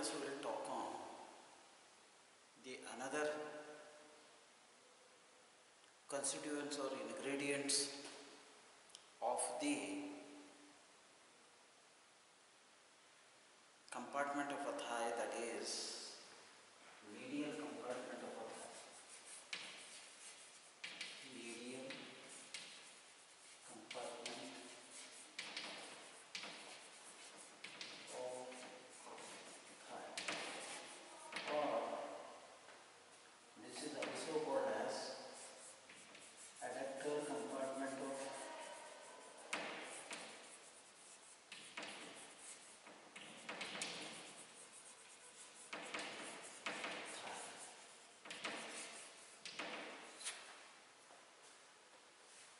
lectures we will talk on the another constituents or ingredients of the compartment of a thigh, that is medial compartment of a thigh. Medial compartment of thigh, or this is also called as adductor compartment of thigh.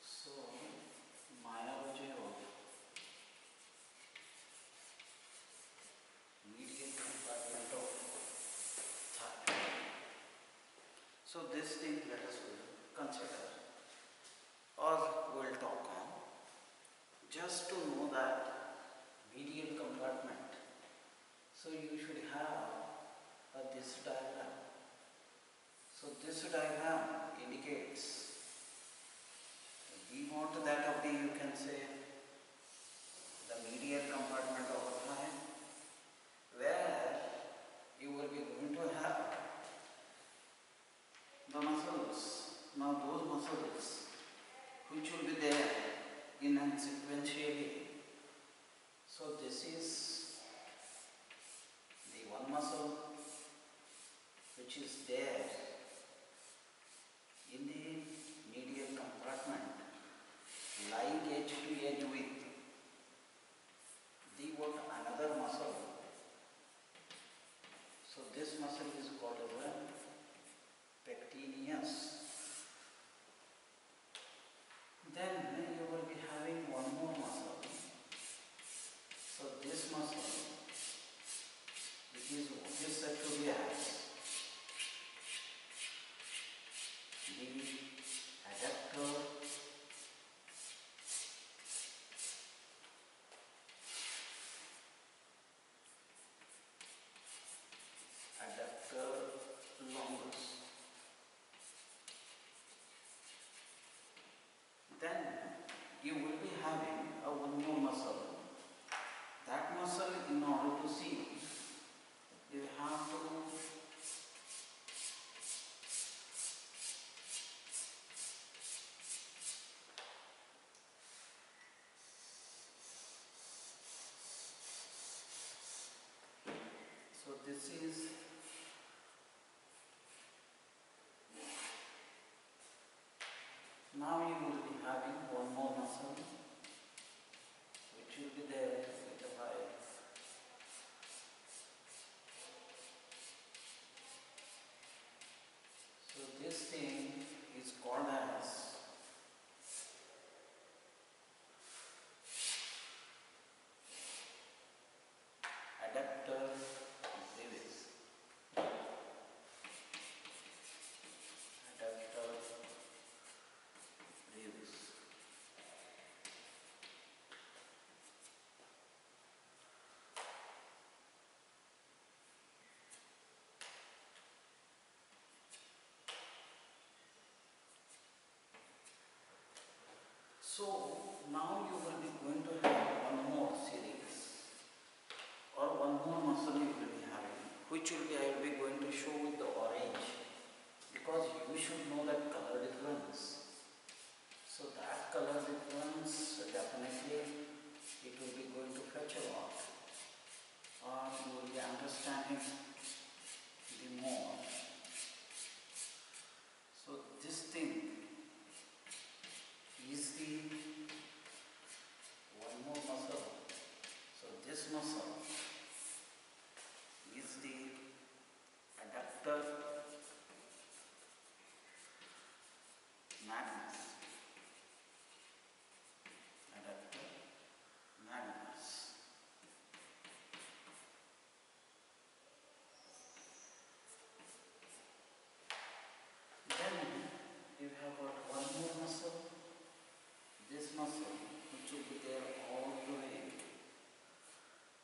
So, myology of medial compartment of thigh. So this thing let us consider or we'll talk on, just to know that medial compartment. So you should have this diagram. So this diagram indicates, we want that of the, you can say, the medial compartment of a thigh, where you will be going to have the muscles. Now those muscles which will be there in and sequentially. So this is the one muscle which is there in the medial compartment, lying edge to edge with the what another muscle. So this muscle is called as a pectineus. Then you will be having one more muscle. So this muscle, which is what is said to be as the adductor longus. Then you will be having one more muscle. That muscle, in order to see, you have to so this is now you will be having one more muscle which will be there with the thigh. So this thing is called as adductor brevis. Adductor brevis. So now you will be going to have one more series or one more muscle you will be having, which will be, I will be going to show with the orange, because you should know that color difference. So that color difference, definitely it will be going to fetch a lot, or you will be understanding the more. So this thing is the one more muscle. So this muscle is the adductor magnus. Adductor magnus. Then you have got one more muscle. This muscle, which will be there all the way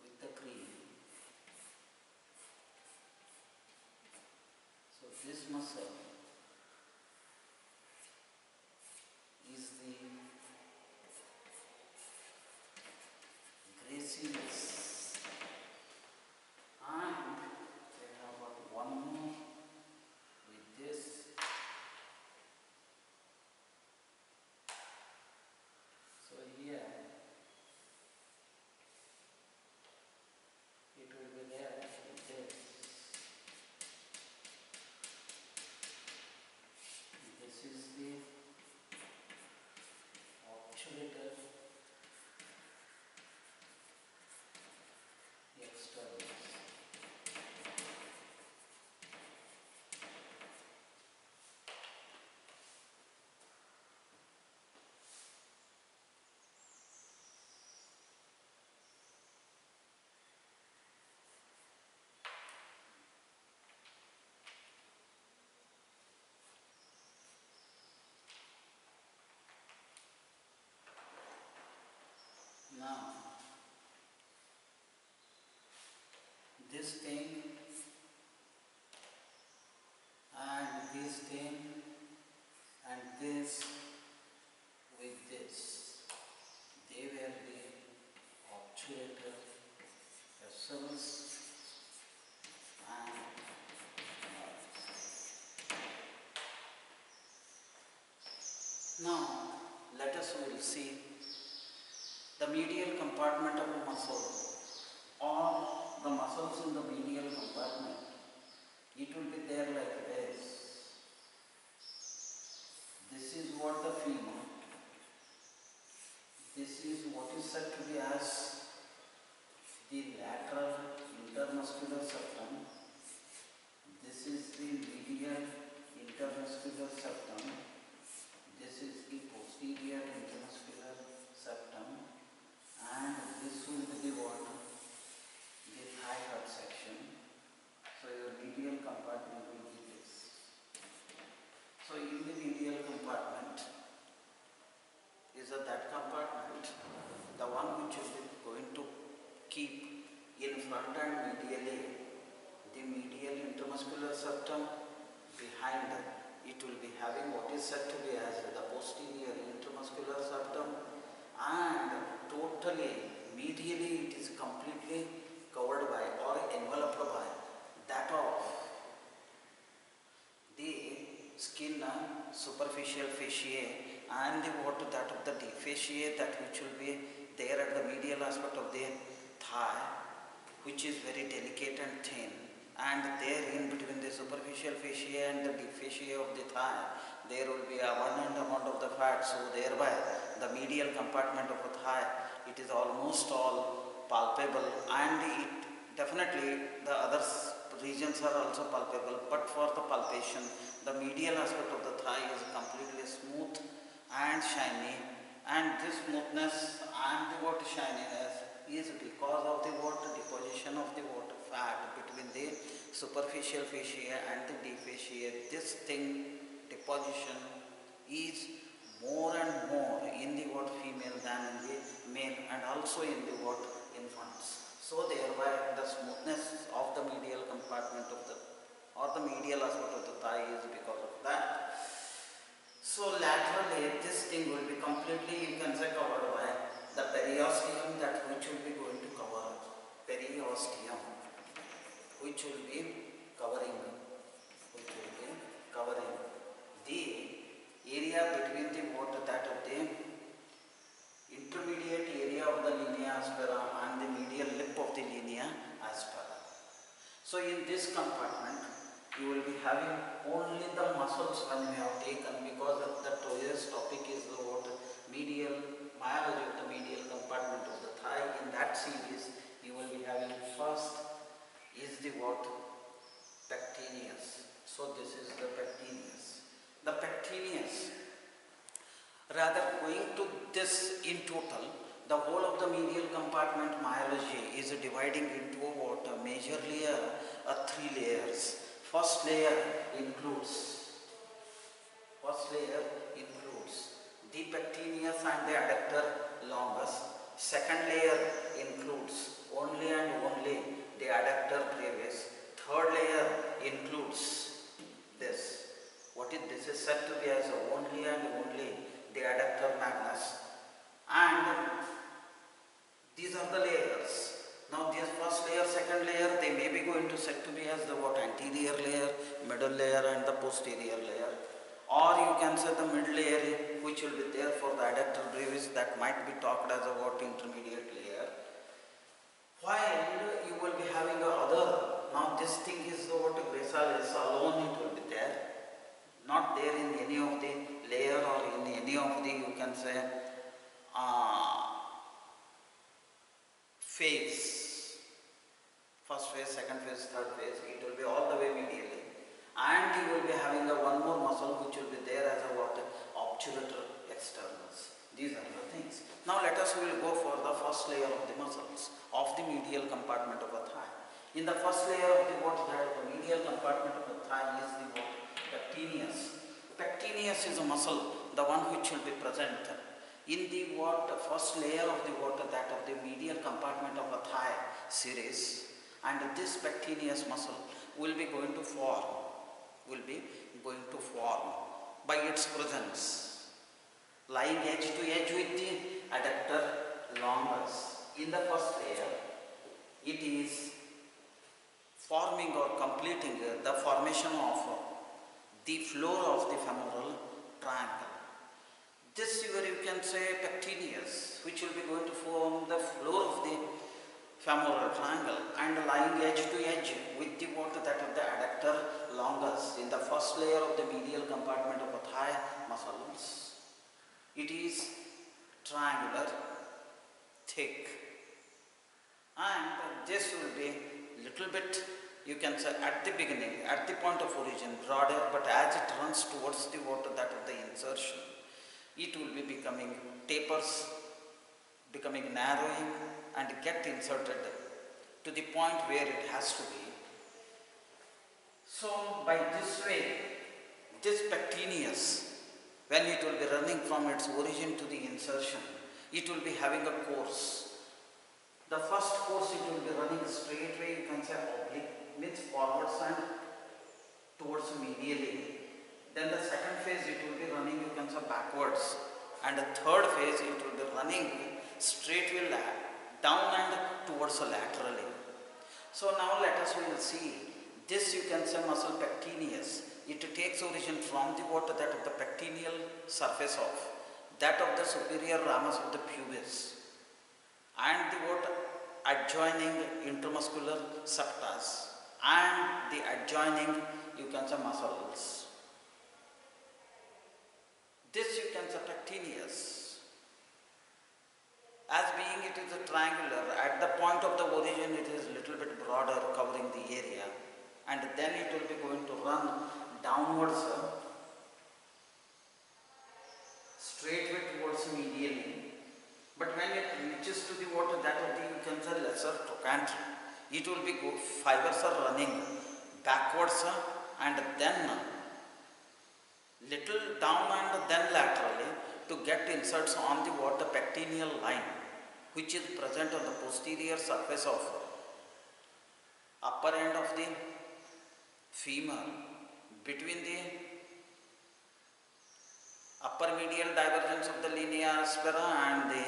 with the cream. Now, let us will see the medial compartment of a muscle or the muscles in the medial compartment. It will be there like this. This is what the femur. This is what is said to be as the lateral intermuscular septum. This is the medial intermuscular septum. This is the posterior intermuscular septum, and this will be the what? The thigh cut section. So your medial compartment will be this. So in the medial compartment is that compartment, the one which is going to keep in front and medially the medial intermuscular septum. Behind it will be having what is said to be as the posterior intermuscular septum, and totally medially it is completely covered by or enveloped by that of the skin superficial fasciae and the what that of the deep fasciae, that which will be there at the medial aspect of the thigh, which is very delicate and thin, and there in between the superficial fascia and the deep fascia of the thigh there will be abundant amount of the fat, so thereby the medial compartment of the thigh, it is almost all palpable, and it definitely the other regions are also palpable, but for the palpation the medial aspect of the thigh is completely smooth and shiny, and this smoothness and the what shininess is because of the what deposition of the what fat between the superficial fascia and the deep fascia. This thing deposition is more and more in the what female than in the male, and also in the what infants. So thereby the smoothness of the medial compartment of the or the medial aspect of the thigh is because of that. So laterally this thing will be completely, you can say, covered by the periosteum, that which will be going to cover periosteum, which will be covering the area between the what that of the intermediate area of the linea aspera and the medial lip of the linea aspera. So in this compartment you will be having only the muscles when we have taken, because the today's topic is the what medial myology of the medial compartment of the thigh. In that series you will be having first is the what pectineus. So this is the pectineus. The pectineus, rather going to this in total, the whole of the medial compartment myology is dividing into what majorly three layers. First layer includes the pectineus and the adductor longus. Second layer includes only and only the adductor brevis. Third layer includes this. What is this? Is said to be as only and only the adductor magnus. And these are the layers. Now this first layer, second layer, they may be going to said to be as the what anterior layer, middle layer and the posterior layer. Or you can say the mid layer, which will be there for the adductor brevis, that might be talked as a what intermediate layer. While you will be having a other, now this thing is the what gracilis alone, it will be there, not there in any of the layer or in any of the, you can say, phase, first phase, second phase, third phase, it will be all the way medially, and you will be having a one more muscle which will be there as a what obturator externus. These are the things. Now let us will go for the first layer of the muscles of the medial compartment of a thigh. In the first layer of the what that of the medial compartment of the thigh is the what pectineus. Pectineus is a muscle, the one which will be present in the what first layer of the what that of the medial compartment of a thigh series, and this pectineus muscle will be going to form by its presence lying edge to edge with the adductor longus. In the first layer it is forming or completing the formation of the floor of the femoral triangle. say pectineus, which will be going to form the floor of the femoral triangle and lying edge to edge with the what that of the adductor longus in the first layer of the medial compartment of the thigh muscles. It is triangular, thick, and this will be little bit, you can say, at the beginning, at the point of origin broader, but as it runs towards the water that of the insertion, it will be becoming tapers, becoming narrowing and get inserted to the point where it has to be. So by this way, this pectineus, when it will be running from its origin to the insertion, it will be having a course. The first course it will be running straight way, you can say oblique, means forwards and towards medially. Then the second phase it will be running, you can say backwards. And the third phase it will be running straight way down and towards laterally. So now let us will see this, you can say muscle pectineus. It takes origin from the water that of the pectineal surface of that of the superior ramus of the pubis and the what adjoining intramuscular septas and the adjoining, you can say, muscles. This you can say pectineus. As being it is a triangular, at the point of the origin it is little bit broader, covering the area, and then it will be going to run downwards straight way towards medially. But when it reaches to the water that of the, you can say, lesser trochanter, it will be good, fibers are running backwards and then little down and then laterally to get inserts on the water pectineal line, which is present on the posterior surface of upper end of the femur between the upper medial divergence of the linea aspera and the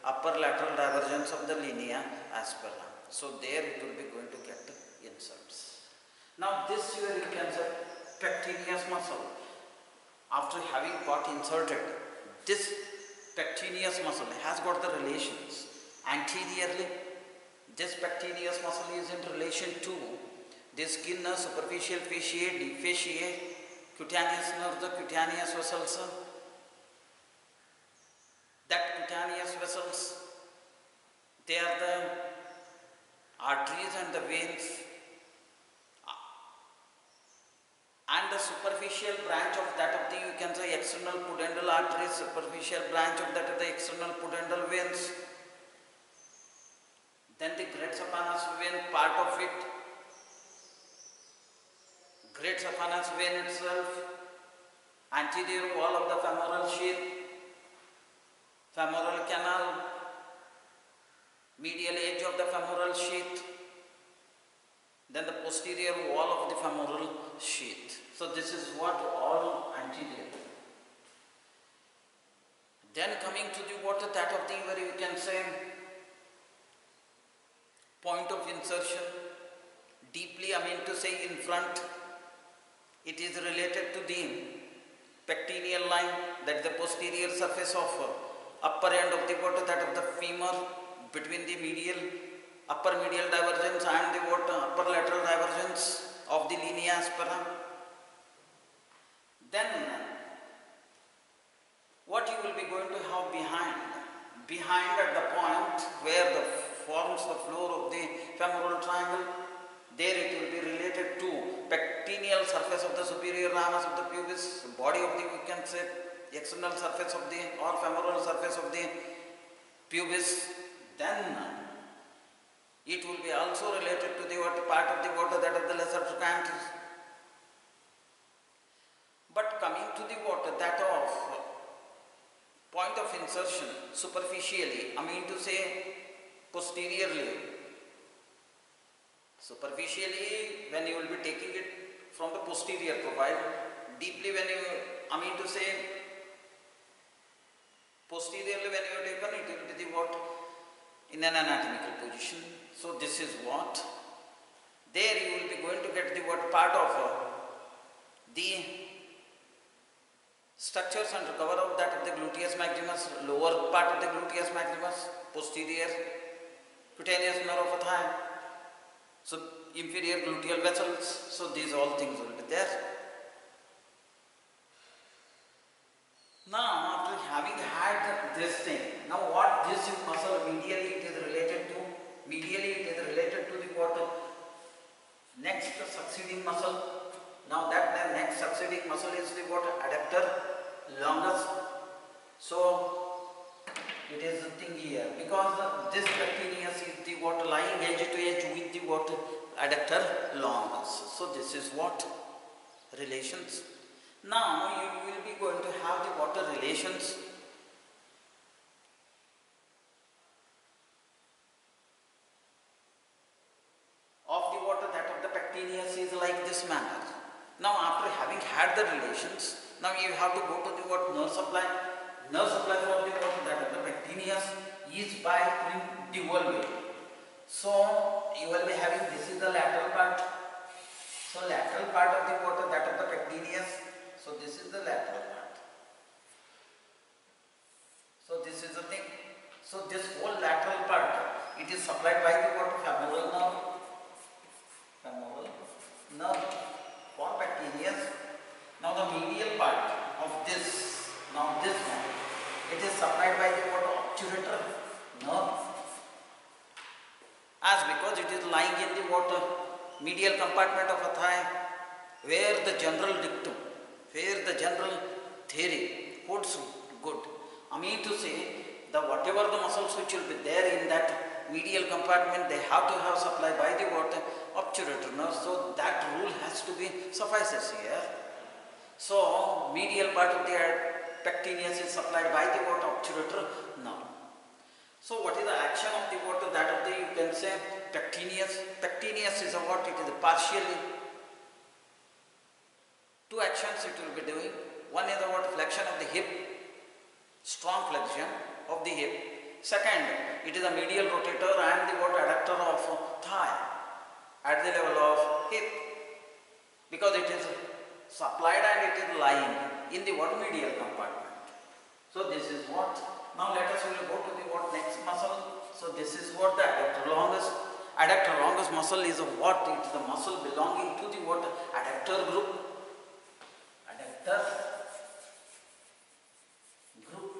upper lateral divergence of the linea aspera. So there it will be going to get inserts. Now this here you can say pectineus muscle, after having got inserted, this pectineus muscle has got the relations. Anteriorly, this pectineus muscle is in relation to the skin, superficial fasciae, deep fasciae, cutaneous nerves, the cutaneous vessels. That cutaneous vessels, they are the arteries and the veins, and the superficial branch of that of the, you can say, external pudendal arteries, superficial branch of that of the external pudendal veins. Then the great saphenous vein, part of it, great saphenous vein itself, anterior wall of the femoral sheath, femoral canal, medial edge of the femoral sheath, then the posterior wall of the femoral sheath. So this is what all anterior. Then coming to the water that of the, where you can say point of insertion, deeply, I mean to say in front, it is related to the pectineal line, that is the posterior surface of upper end of the water that of the femur between the medial, upper medial divergence and the water upper lateral divergence of the linea aspera. Then what you will be going to have behind at the point where the forms the floor of the femoral triangle, there it will be related to pectineal surface of the superior ramus of the pubis, body of the, you can say, external surface of the or femoral surface of the pubis. Then it will be also related to the part of the water that of the lesser trochanter. But coming to the water that of point of insertion superficially, I mean to say posteriorly. Superficially, when you will be taking it from the posterior profile, deeply when you, I mean to say posteriorly when you are taken, it will be the what? In an anatomical position. So this is what? There you will be going to get the what part of the structures under cover of that of the gluteus maximus, lower part of the gluteus maximus, posterior cutaneous nerve of a thigh, so inferior gluteal vessels, so these all things will be there. Now after having had this thing, now what this muscle medially it is related to? Medially it is related to the what? Next succeeding muscle. Now that the next succeeding muscle is the what? Adductor longus. So it is the thing here, because this pectineus is the what? Lying edge to edge with the what? Adductor longus. So this is what? Relations. Now you will be going to have the what? Relations of the what? That of the pectineus is like this manner. Now after having had the relations, now you have to go to the what? Nerve supply. Nerve supply for the what? That of the pectineus is by dual way. So you will be having, this is the lateral part. So lateral part of the what? That of the pectineus. So this is the lateral part. So this is the thing. So this whole lateral part, it is supplied by the what? Femoral nerve. Femoral nerve for pectineus. Now the medial part of this, now this one, it is supplied by the what? Obturator nerve. As because it is lying in the what? Medial compartment of a thigh, where the general dictum, where the general theory holds good. I mean to say, the whatever the muscles which will be there in that medial compartment, they have to have supply by the what? Obturator nerve. So that rule has to be suffices here. So medial part of the pectineus is supplied by the what? Obturator nerve. So what is the action of the what? That of the, you can say, pectineus. Pectineus is a what? It is a partially two actions it will be doing. One is the what? Flexion of the hip, strong flexion of the hip. Second, it is a medial rotator and the what? Adductor of thigh at the level of hip, because it is supplied and it is lying in the what? Medial compartment. So this is what. Now let us will go to the what? Next muscle. So this is what? The adductor longus. Adductor longus muscle is a what? It is the muscle belonging to the what? Adductor group. Adductor group.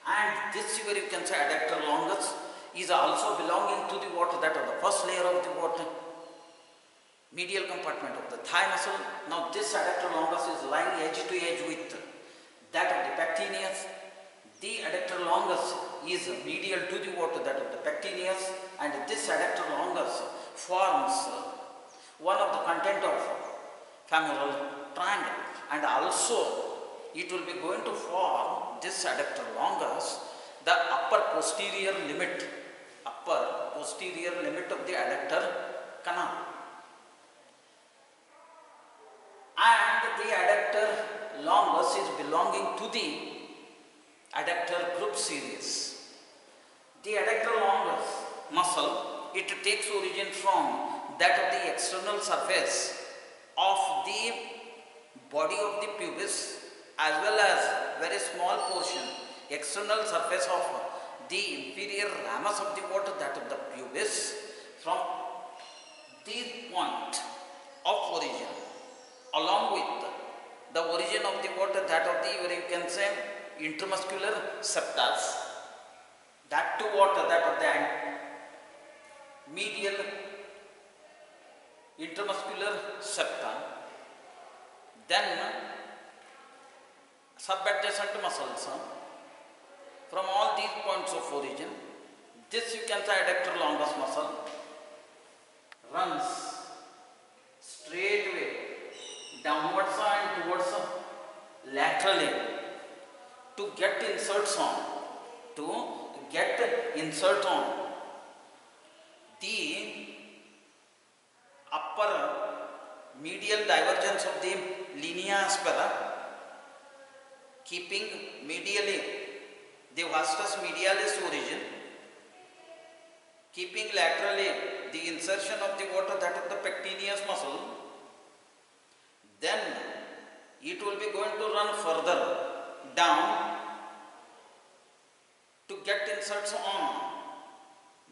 And this figure you can say adductor longus is also belonging to the what? That of the first layer of the what? Medial compartment of the thigh muscle. Now this adductor longus is lying edge to edge with that of the pectineus. The adductor longus is medial to the what? That of the pectineus, and this adductor longus forms one of the content of femoral triangle, and also it will be going to form this adductor longus the upper posterior limit of the adductor canal. And the adductor longus is belonging to the adductor group series. The adductor longus muscle, it takes origin from that of the external surface of the body of the pubis, as well as very small portion external surface of the inferior ramus of the water, that of the pubis, from this point of origin, along with the origin of the water, that of the, where you can say, intramuscular septas, that to water, that of the medial intramuscular septa, then subadjacent muscles. From all these points of origin, this you can say adductor longus muscle runs straightway downwards and towards laterally to get insert on the upper medial divergence of the linea aspera, keeping medially the vastus medialis origin, keeping laterally the insertion of the water, that of the pectineus muscle. then it will be going to run further down to get inserts on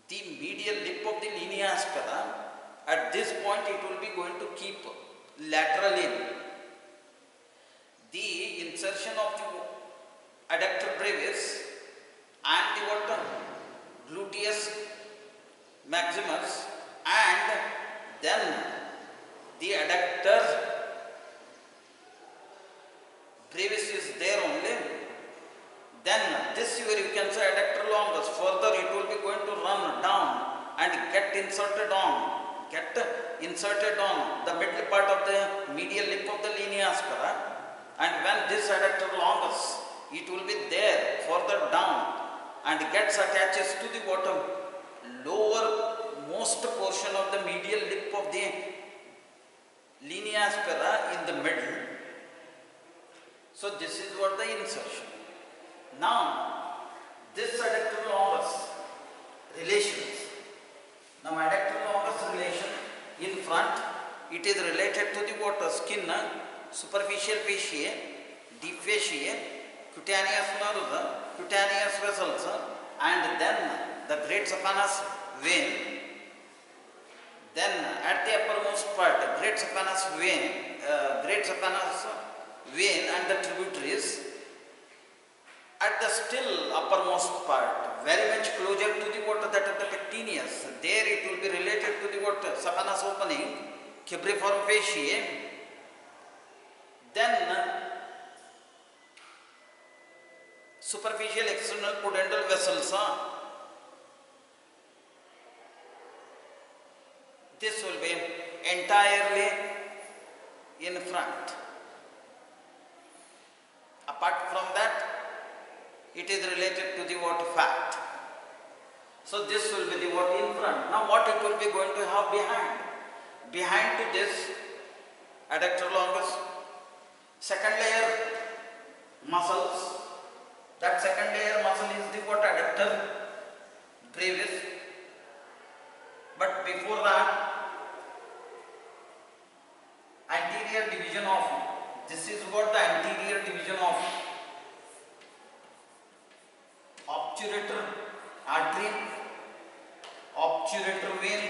the medial lip of the linea aspera. At this point it will be going to keep lateral in. The insertion of the adductor brevis and the what? Gluteus maximus, and then the adductor brevis is there only. Then this where you can say adductor longus, further it will be going to run down and get inserted on the middle part of the medial lip of the linea aspera, and when this adductor longus, it will be there further down and gets attaches to the bottom lower most portion of the medial lip of the linea aspera in the middle. So this is what the insertion. Now this adductor longus relations. Now adductor longus relation in front, it is related to the what? Skin, superficial fasciae, deep fasciae, cutaneous nerves, cutaneous vessels, and then the great saphenous vein. Then at the uppermost part, great saphenous vein and the tributaries. At the still uppermost part, very much closer to the water, that of the pectineus, there it will be related to the water, saphenous opening, cibriform fasciae. Then superficial external pudendal vessels. This will be entirely in front. Apart from that, it is related to the what? Fat. So this will be the what in front. Now what it will be going to have behind? Behind to this adductor longus, second layer muscles. That second layer muscle is the what? Adductor brevis. But before that, anterior division of, this is what the anterior division of obturator artery, obturator vein,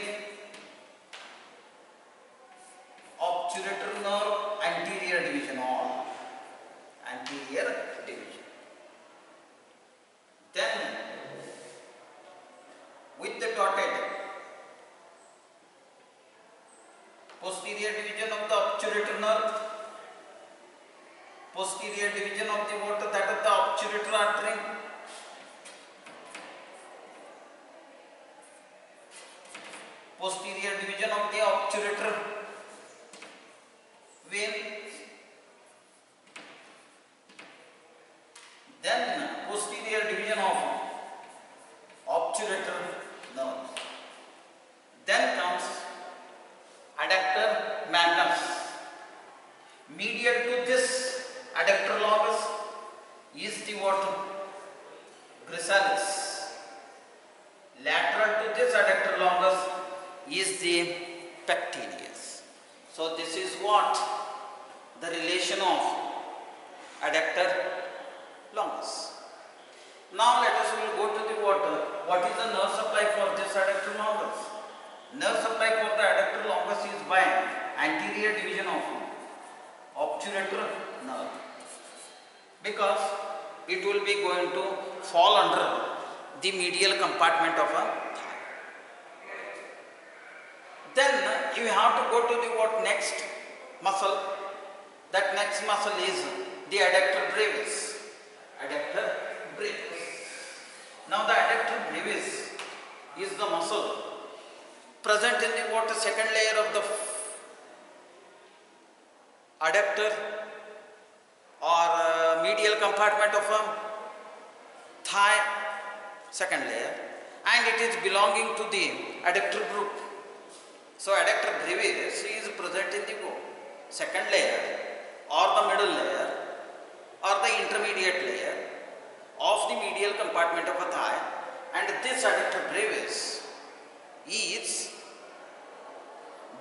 obturator nerve, anterior division, all anterior division. Then with the dotted posterior division of the obturator nerve, posterior division of the water, that of the obturator artery, posterior division of the obturator vein, then posterior division of obturator nerves. Then comes adductor magnus. Medial to this adductor longus is the what? Gracilis. Lateral to this adductor longus is the pectineus. So this is what the relation of adductor longus. Now let us will go to the what is the nerve supply for this adductor longus? Nerve supply for the adductor longus is by anterior division of obturator nerve, because it will be going to fall under the medial compartment of a thigh. Then you have to go to the what next muscle. That next muscle is the adductor brevis. Adductor brevis. Now the adductor brevis is the muscle present in the what? Second layer of the adductor or medial compartment of a thigh, second layer, and it is belonging to the adductor group. So adductor brevis is present in the second layer or the middle layer or the intermediate layer of the medial compartment of a thigh, and this adductor brevis is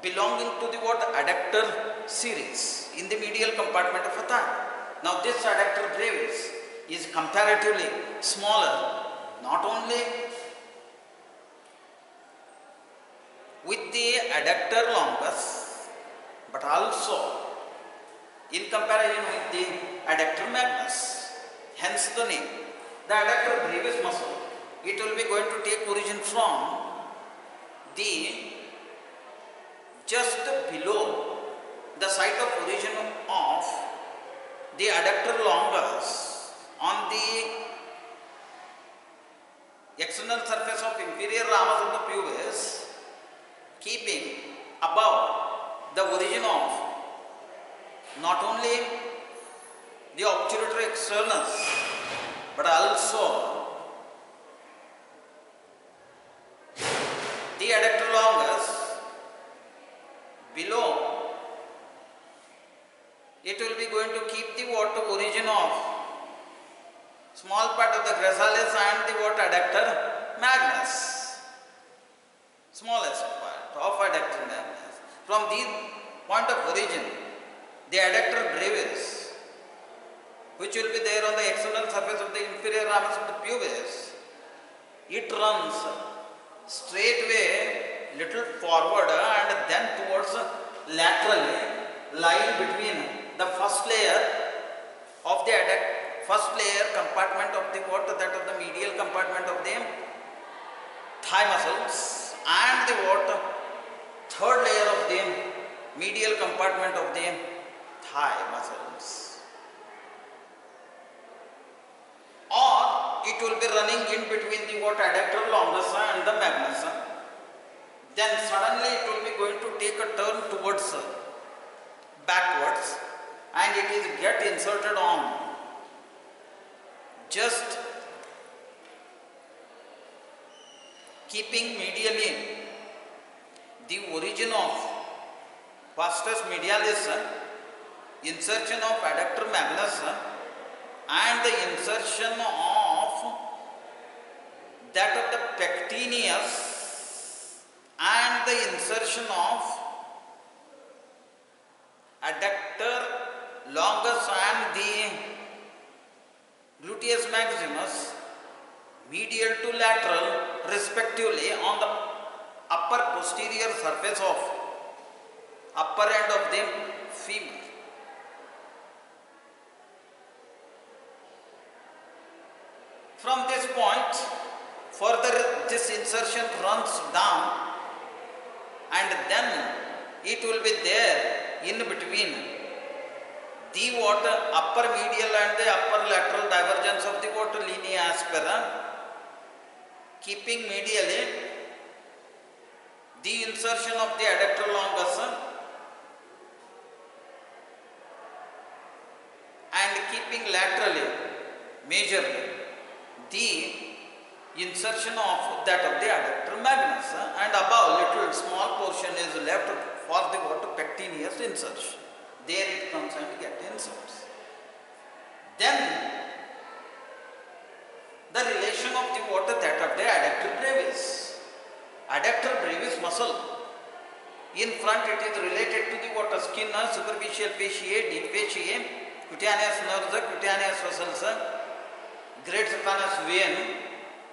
belonging to the what adductor series in the medial compartment of a thigh. Now this adductor brevis is comparatively smaller, not only with the adductor longus, but also in comparison with the adductor magnus. Hence the name. The adductor brevis muscle, it will be going to take origin from the just below the site of origin of the adductor longus on the external surface of inferior ramus of the pubis, keeping above the origin of not only the obturator externus but also the adductor longus. Below, it will be going to keep the what origin of small part of the gracchalis and the what adductor magnus, smallest part of adductor magnus. From the point of origin, the adductor brevis, which will be there on the external surface of the inferior ramus of the pubis, it runs straightway little forward and then towards laterally, lying between the first layer of the first layer compartment of the what that of the medial compartment of the thigh muscles and the what third layer of the medial compartment of the thigh muscles, or it will be running in between the what adductor longus and the magnus. Then suddenly it will be going to take a turn towards backwards and it is get inserted on just keeping medially the origin of vastus medialis, insertion of adductor magnus and the insertion of that of the pectineus and the insertion of adductor longus and the gluteus maximus medial to lateral respectively on the upper posterior surface of upper end of the femur. From this point further this insertion runs down and then it will be there in between the what upper medial and the upper lateral divergence of the what linea aspera, keeping medially the insertion of the adductor longus and keeping laterally majorly the insertion of that of the adductor magnus and above little small portion is left for the what pectineus insertion. There it comes and get inserts. Then the relation of the what that of the adductor brevis. Adductor brevis muscle in front it is related to the what skin, superficial fasciae, deep fasciae, cutaneous nerves, cutaneous vessels, great saphenous vein,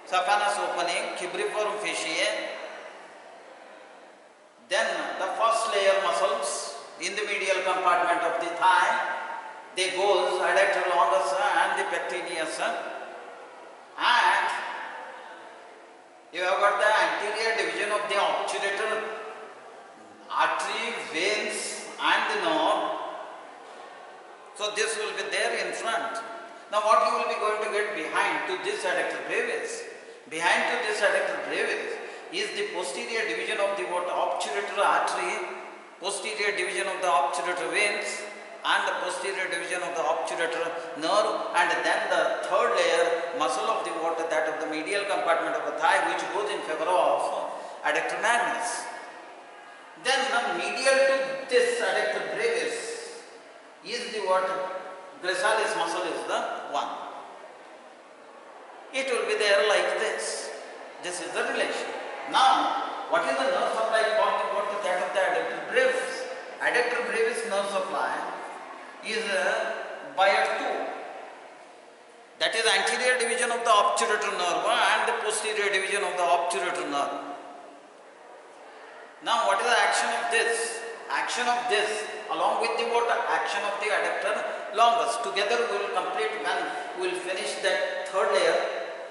saphenous opening, cribriform fasciae. Then the first layer muscles in the medial compartment of the thigh, they goes adductor longus and the pectineus, and you have got the anterior division of the obturator artery, veins and the nerve. So this will be there in front. Now what you will be going to get behind to this adductor brevis? Behind to this adductor brevis is the posterior division of the what obturator artery, posterior division of the obturator veins and the posterior division of the obturator nerve, and then the third layer muscle of the what that of the medial compartment of the thigh, which goes in favor of adductor magnus. Then the medial to this adductor brevis is the what gracchalis muscle is the one. It will be there like this. This is the relation. Now, what is the nerve supply for the what that of the adductor brevis. Adductor brevis nerve supply is by a two. That is anterior division of the obturator nerve and the posterior division of the obturator nerve. Now what is the action of this? Action of this along with the what? Action of the adductor longus. Together we will complete when we will finish that third layer.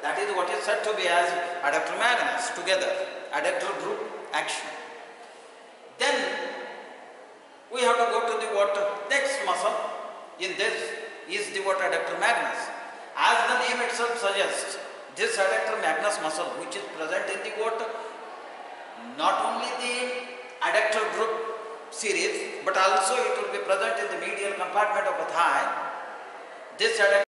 That is what is said to be as adductor magnus. Together, adductor group action. Then we have to go to the what? Next muscle. In this is the what? Adductor magnus. As the name itself suggests, this adductor magnus muscle, which is present in the what? Not only the adductor group series, but also it will be present in the medial compartment of the thigh. This adductor